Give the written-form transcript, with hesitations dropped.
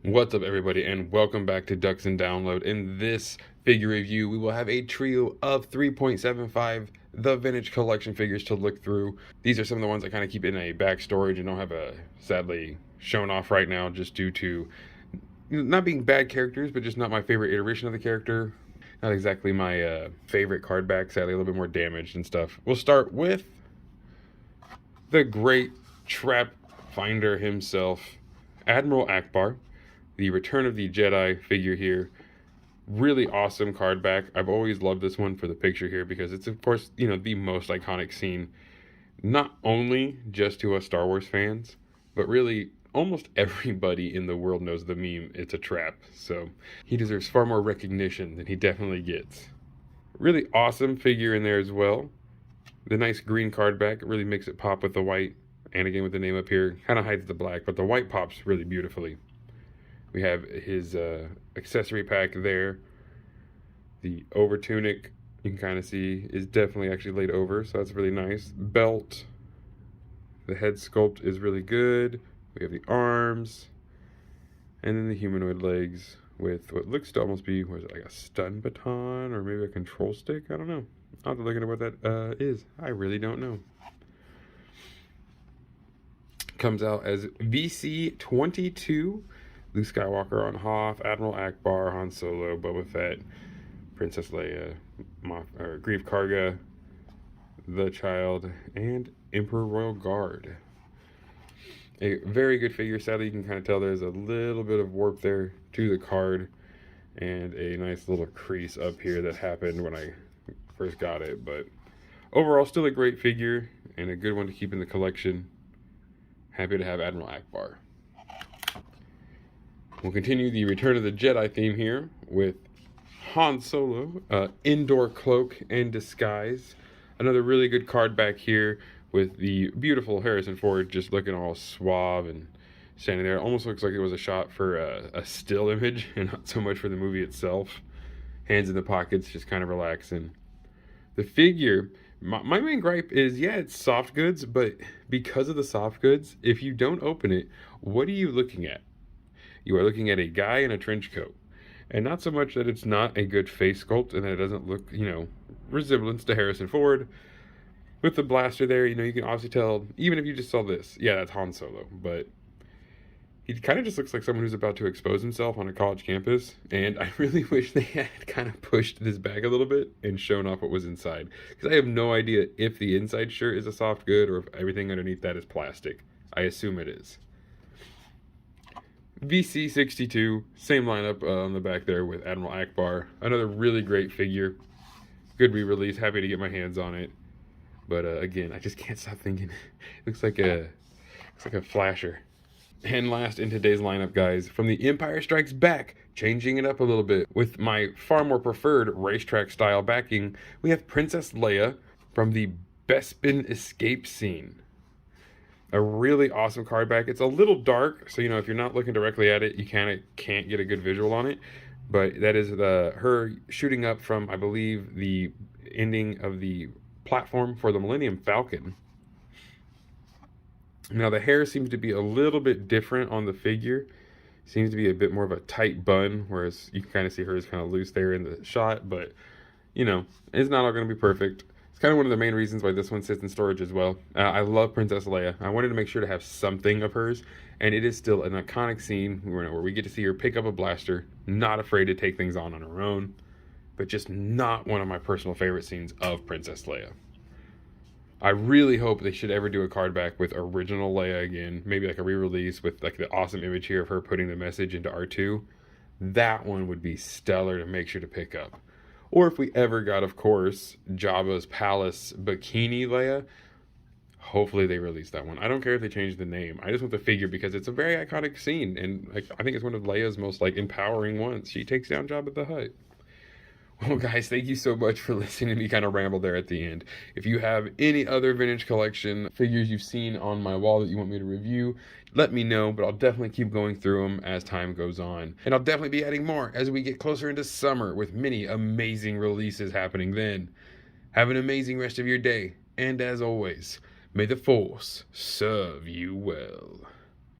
What's up, everybody, and welcome back to Ducks and Download. In this figure review, we will have a trio of 3.75 The Vintage Collection figures to look through. These are some of the ones I kind of keep in a back storage and don't have sadly shown off right now, just due to not being bad characters, but just not my favorite iteration of the character. Not exactly my favorite card back, sadly, a little bit more damaged and stuff. We'll start with the great trap finder himself, Admiral Akbar. The Return of the Jedi figure here. Really awesome card back. I've always loved this one for the picture here because it's, of course, the most iconic scene, not only just to us Star Wars fans, but really almost everybody in the world knows the meme, it's a trap. So he deserves far more recognition than he definitely gets. Really awesome figure in there as well. The nice green card back really makes it pop with the white, and again with the name up here, kind of hides the black, but the white pops really beautifully. We have his accessory pack there. The over tunic, you can kind of see, is definitely actually laid over, so that's really nice. Belt. The head sculpt is really good. We have the arms. And then the humanoid legs with what looks to almost be, what is it, like a stun baton or maybe a control stick? I don't know. I'll have to look into what that is. I really don't know. Comes out as VC-22. Luke Skywalker on Hoth, Admiral Akbar, Han Solo, Boba Fett, Princess Leia, Grief Karga, the Child, and Emperor Royal Guard. A very good figure. Sadly, you can kind of tell there's a little bit of warp there to the card, and a nice little crease up here that happened when I first got it. But overall, still a great figure and a good one to keep in the collection. Happy to have Admiral Akbar. We'll continue the Return of the Jedi theme here with Han Solo, Indoor Cloak and Disguise. Another really good card back here with the beautiful Harrison Ford just looking all suave and standing there. It almost looks like it was a shot for a still image and not so much for the movie itself. Hands in the pockets, just kind of relaxing. The figure, my main gripe is, yeah, it's soft goods, but because of the soft goods, if you don't open it, what are you looking at? You are looking at a guy in a trench coat. And not so much that it's not a good face sculpt and that it doesn't look, resemblance to Harrison Ford. With the blaster there, you can obviously tell, even if you just saw this, yeah, that's Han Solo. But he kind of just looks like someone who's about to expose himself on a college campus. And I really wish they had kind of pushed this bag a little bit and shown off what was inside. Because I have no idea if the inside shirt is a soft good or if everything underneath that is plastic. I assume it is. VC-62, same lineup on the back there with Admiral Akbar. Another really great figure. Good re-release. Happy to get my hands on it. But again, I just can't stop thinking. It looks like a flasher. And last in today's lineup, guys, from the Empire Strikes Back, changing it up a little bit with my far more preferred racetrack style backing, we have Princess Leia from the Bespin escape scene. A really awesome card back. It's a little dark, so if you're not looking directly at it, you kind of can't get a good visual on it. But that is her shooting up from, I believe, the ending of the platform for the Millennium Falcon. Now the hair seems to be a little bit different on the figure. Seems to be a bit more of a tight bun, whereas you can kind of see hers kind of loose there in the shot. But it's not all going to be perfect. It's kind of one of the main reasons why this one sits in storage as well. I love Princess Leia. I wanted to make sure to have something of hers, and it is still an iconic scene where we get to see her pick up a blaster, not afraid to take things on her own, but just not one of my personal favorite scenes of Princess Leia. I really hope they should ever do a card back with original Leia again, maybe like a re-release with like the awesome image here of her putting the message into R2. That one would be stellar to make sure to pick up. Or if we ever got, of course, Jabba's Palace Bikini Leia, hopefully they release that one. I don't care if they change the name. I just want the figure because it's a very iconic scene. And I think it's one of Leia's most empowering ones. She takes down Jabba the Hutt. Well, guys, thank you so much for listening to me kind of ramble there at the end. If you have any other vintage collection figures you've seen on my wall that you want me to review, let me know, but I'll definitely keep going through them as time goes on. And I'll definitely be adding more as we get closer into summer with many amazing releases happening then. Have an amazing rest of your day, and as always, may the Force serve you well.